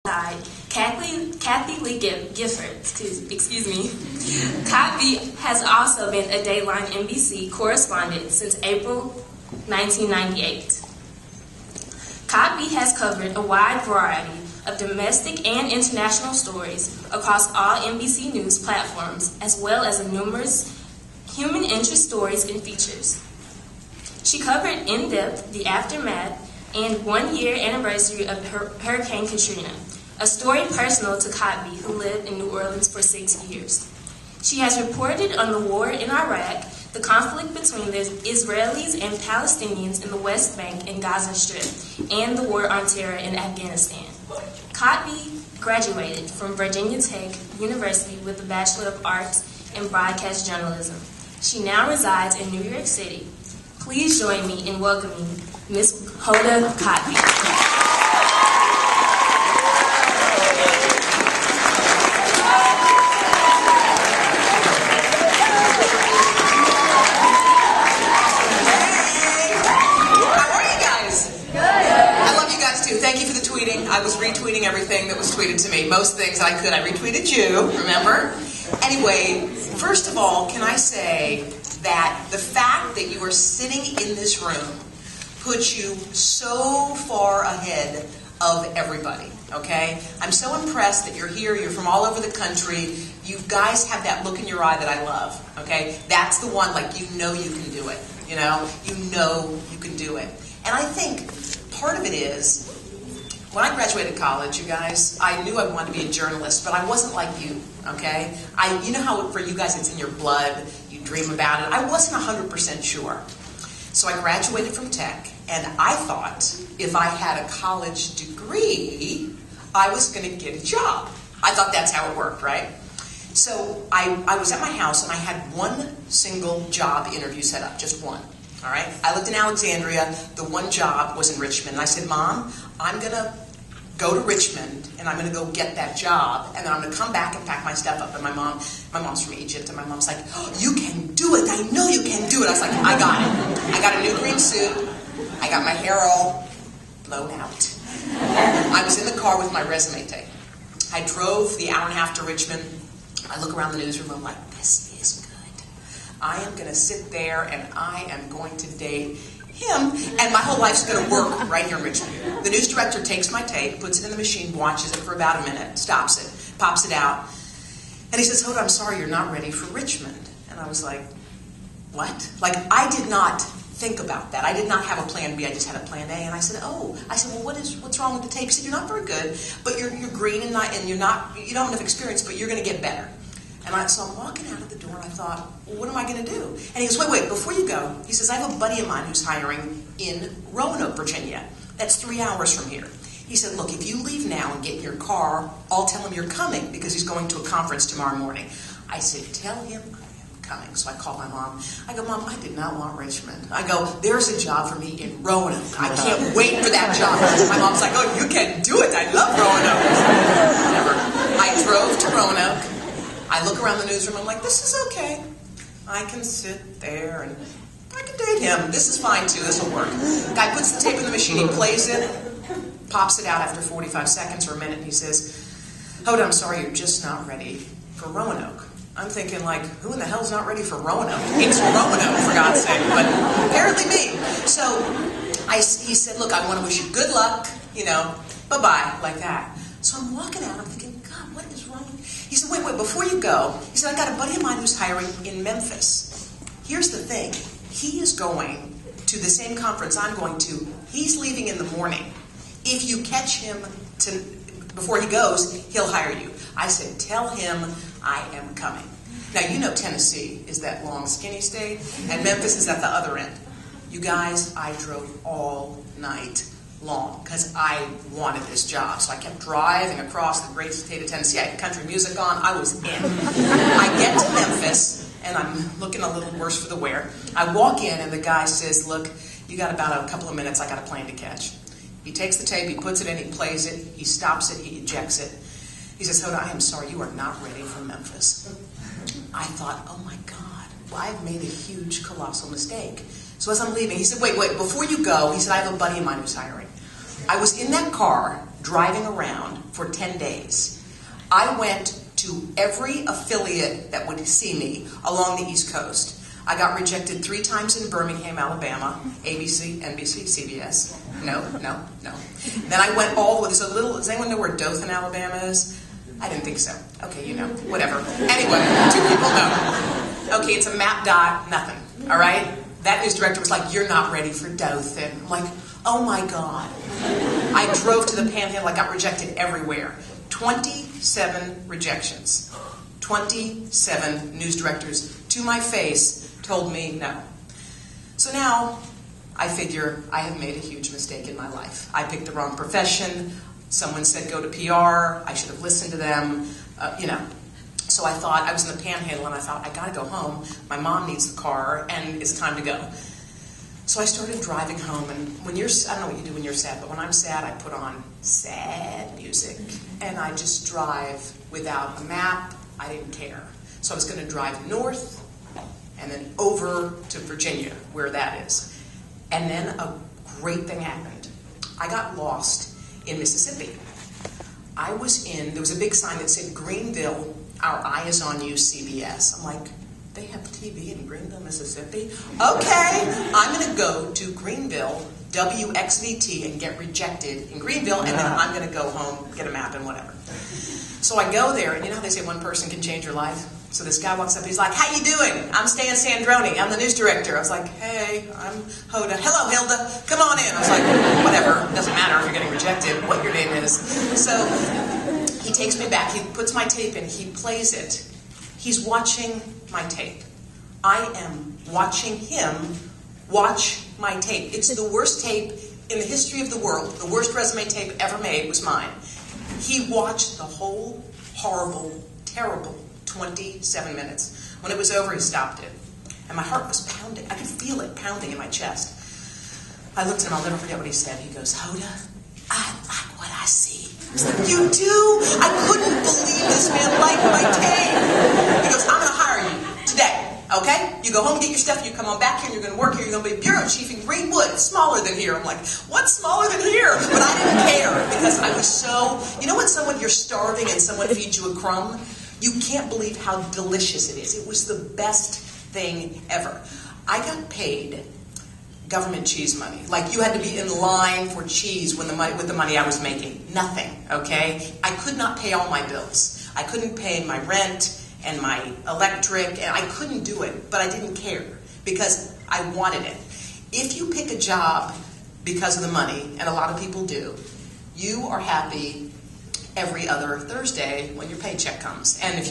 side, Kathy Lee Gifford, excuse me. Kotb has also been a Dateline NBC correspondent since April 1998. Kotb has covered a wide variety of domestic and international stories across all NBC News platforms, as well as numerous human interest stories and features. She covered in depth the aftermath and 1-year anniversary of Hurricane Katrina, a story personal to Kotb, who lived in New Orleans for 6 years. She has reported on the war in Iraq, the conflict between the Israelis and Palestinians in the West Bank and Gaza Strip, and the war on terror in Afghanistan. Kotb graduated from Virginia Tech University with a Bachelor of Arts in Broadcast Journalism. She now resides in New York City. Please join me in welcoming Ms. Hota Kotb. I was retweeting everything that was tweeted to me. Most things that I could. I retweeted you, remember? Anyway, first of all, can I say that the fact that you are sitting in this room puts you so far ahead of everybody, okay? I'm so impressed that you're here. You're from all over the country. You guys have that look in your eye that I love, okay? That's the one, like, you know you can do it, you know? You know you can do it. And I think part of it is, when I graduated college, you guys, I knew I wanted to be a journalist, but I wasn't like you, okay? You know how for you guys it's in your blood, you dream about it. I wasn't 100% sure. So I graduated from tech, and I thought if I had a college degree, I was going to get a job. I thought that's how it worked, right? So I was at my house, and I had one single job interview set up, just one. All right? I lived in Alexandria. The one job was in Richmond. And I said, Mom, I'm going to go to Richmond, and I'm going to go get that job, and then I'm going to come back and pack my stuff up. And my mom's from Egypt, and my mom's like, oh, you can do it. I know you can do it. I was like, I got it. I got a new green suit. I got my hair all blown out. I was in the car with my resume tape. I drove the hour and a half to Richmond. I look around the newsroom. I'm like, this is good. I am going to sit there, and I am going to date him, and my whole life's going to work right here in Richmond. The news director takes my tape, puts it in the machine, watches it for about a minute, stops it, pops it out, and he says, Hoda, I'm sorry, you're not ready for Richmond. And I was like, what? Like, I did not think about that. I did not have a plan B, I just had a plan A. And I said, well, what's wrong with the tape? He said, you're not very good, but you're green and you don't have enough experience, but you're going to get better. And so I'm walking out of the door, and I thought, well, what am I going to do? And he goes, wait, before you go, he says, I have a buddy of mine who's hiring in Roanoke, Virginia. That's 3 hours from here. He said, look, if you leave now and get in your car, I'll tell him you're coming because he's going to a conference tomorrow morning. I said, tell him I am coming. So I called my mom. I go, Mom, I did not want Richmond. I go, there's a job for me in Roanoke. I can't wait for that job. My mom's like, oh, you can do it. I love Roanoke. Whatever. I drove to Roanoke. I look around the newsroom, I'm like, this is okay. I can sit there and I can date him. This is fine too, this will work. Guy puts the tape in the machine, he plays it, pops it out after 45 seconds or a minute, and he says, Hoda, I'm sorry, you're just not ready for Roanoke. I'm thinking, like, who in the hell's not ready for Roanoke? It's Roanoke, for God's sake, but apparently me. So he said, look, I want to wish you good luck, bye-bye, like that. So I'm walking out, I'm thinking, God, what is wrong? He said, wait, before you go, he said, I got a buddy of mine who's hiring in Memphis. Here's the thing. He is going to the same conference I'm going to. He's leaving in the morning. If you catch him before he goes, he'll hire you. I said, tell him I am coming. Now, you know Tennessee is that long, skinny state, and Memphis is at the other end. You guys, I drove all night long because I wanted this job. So I kept driving across the great state of Tennessee. I had country music on. I was in. I get to Memphis, and I'm looking a little worse for the wear. I walk in, and the guy says, look, you got about a couple of minutes. I got a plane to catch. He takes the tape, he puts it in, he plays it, he stops it, he ejects it. He says, Hoda, I am sorry, you are not ready for Memphis. I thought, oh my God, well, I've made a huge, colossal mistake. So as I'm leaving, he said, wait, before you go, he said, I have a buddy of mine who's hiring. I was in that car driving around for 10 days. I went to every affiliate that would see me along the East Coast. I got rejected 3 times in Birmingham, Alabama, ABC, NBC, CBS. No. Then I went all the way, does anyone know where Dothan, Alabama is? I didn't think so. Okay, you know, whatever. Anyway, 2 people know. Okay, it's a map dot, nothing, all right? That news director was like, you're not ready for Dothan. I'm like, oh my God. I drove to the Panhandle, I got rejected everywhere. 27 rejections. 27 news directors to my face told me no. So now I figure I have made a huge mistake in my life. I picked the wrong profession. Someone said go to PR. I should have listened to them. You know. So I thought, I was in the Panhandle and I thought, I gotta go home. My mom needs the car and it's time to go. So I started driving home, and when you're, I don't know what you do when you're sad, but when I'm sad, I put on sad music. And I just drive without a map. I didn't care. So I was gonna drive north and then over to Virginia, where that is. And then a great thing happened. I got lost in Mississippi. There was a big sign that said, Greenville, our eye is on you, CBS. I'm like, they have TV in Greenville, Mississippi? Okay, I'm gonna go to Greenville, WXVT, and get rejected in Greenville, and then I'm gonna go home, get a map and whatever. So I go there, and you know how they say one person can change your life? So this guy walks up, he's like, how you doing? I'm Stan Sandroni, I'm the news director. I was like, hey, I'm Hoda. Hello, Hilda, come on in. I was like, whatever, doesn't matter if you're getting rejected, what your name is. So he takes me back, he puts my tape in, he plays it. He's watching my tape. I am watching him watch my tape. It's the worst tape in the history of the world. The worst resume tape ever made was mine. He watched the whole horrible, terrible 27 minutes. When it was over, he stopped it. And my heart was pounding. I could feel it pounding in my chest. I looked at him, I'll never forget what he said. He goes, Hoda, I like what I see. I was like, you do? I couldn't believe this man liked my tape. He goes, I'm going to hire you today, okay? You go home, get your stuff, you come on back here, and you're going to work here. You're going to be bureau chief in Greenwood. It's smaller than here. I'm like, what's smaller than here? But I didn't care because I was so, you know when you're starving and someone feeds you a crumb? You can't believe how delicious it is. It was the best thing ever. I got paid government cheese money. Like you had to be in line for cheese with the money I was making. Nothing, okay? I could not pay all my bills. I couldn't pay my rent and my electric, and I couldn't do it, but I didn't care because I wanted it. If you pick a job because of the money, and a lot of people do, you are happy every other Thursday when your paycheck comes. And if